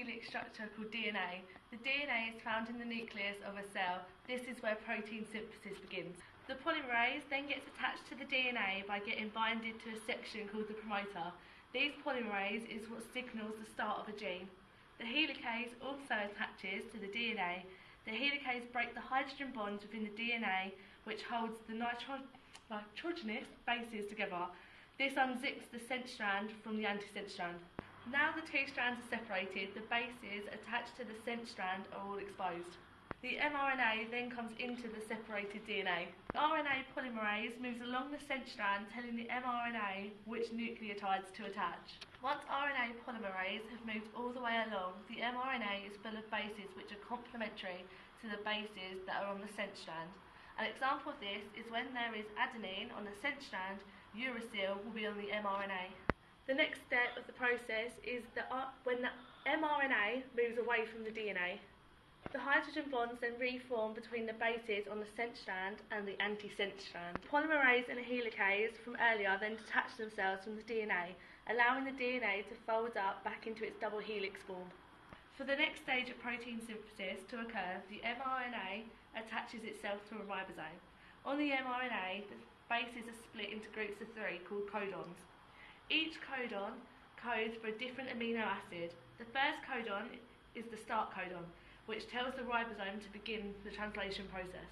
helix structure called DNA. The DNA is found in the nucleus of a cell. This is where protein synthesis begins. The polymerase then gets attached to the DNA by getting binded to a section called the promoter. These polymerase is what signals the start of a gene. The helicase also attaches to the DNA. The helicase break the hydrogen bonds within the DNA, which holds the nitrogenous bases together. This unzips the sense strand from the antisense strand. Now the two strands are separated, the bases attached to the sense strand are all exposed. The mRNA then comes into the separated DNA. The RNA polymerase moves along the sense strand, telling the mRNA which nucleotides to attach. Once RNA polymerase have moved all the way along, the mRNA is full of bases which are complementary to the bases that are on the sense strand. An example of this is when there is adenine on the sense strand, uracil will be on the mRNA. The next step of the process is when the mRNA moves away from the DNA. The hydrogen bonds then reform between the bases on the sense strand and the antisense strand. Polymerase and helicase from earlier then detach themselves from the DNA, allowing the DNA to fold up back into its double helix form. For the next stage of protein synthesis to occur, the mRNA attaches itself to a ribosome. On the mRNA, the bases are split into groups of 3 called codons. Each codon codes for a different amino acid. The first codon is the start codon, which tells the ribosome to begin the translation process.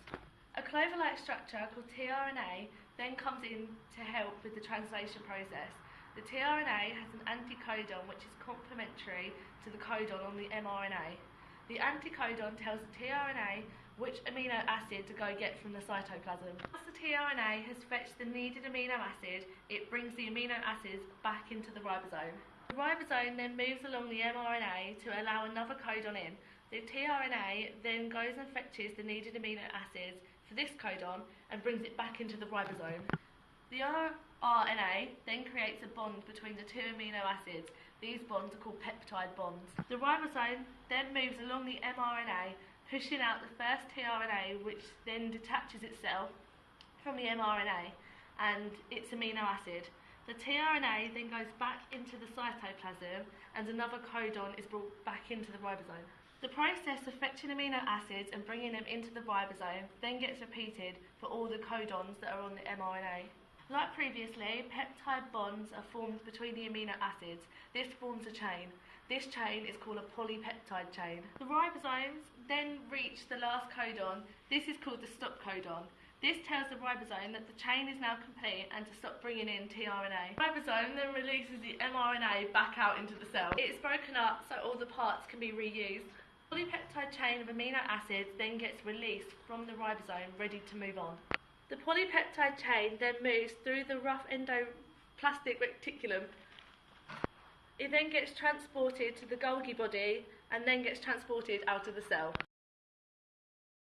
A clover-like structure called tRNA then comes in to help with the translation process. The tRNA has an anticodon which is complementary to the codon on the mRNA. The anticodon tells the tRNA which amino acid to go get from the cytoplasm. Once the tRNA has fetched the needed amino acid, it brings the amino acids back into the ribosome. The ribosome then moves along the mRNA to allow another codon in. The tRNA then goes and fetches the needed amino acids for this codon and brings it back into the ribosome. The RNA then creates a bond between the 2 amino acids. These bonds are called peptide bonds. The ribosome then moves along the mRNA, pushing out the first tRNA, which then detaches itself from the mRNA and its amino acid. The tRNA then goes back into the cytoplasm and another codon is brought back into the ribosome. The process of fetching amino acids and bringing them into the ribosome then gets repeated for all the codons that are on the mRNA. Like previously, peptide bonds are formed between the amino acids. This forms a chain. This chain is called a polypeptide chain. The ribosomes then reach the last codon. This is called the stop codon. This tells the ribosome that the chain is now complete and to stop bringing in tRNA. The ribosome then releases the mRNA back out into the cell. It's broken up so all the parts can be reused. The polypeptide chain of amino acids then gets released from the ribosome, ready to move on. The polypeptide chain then moves through the rough endoplasmic reticulum. It then gets transported to the Golgi body and then gets transported out of the cell.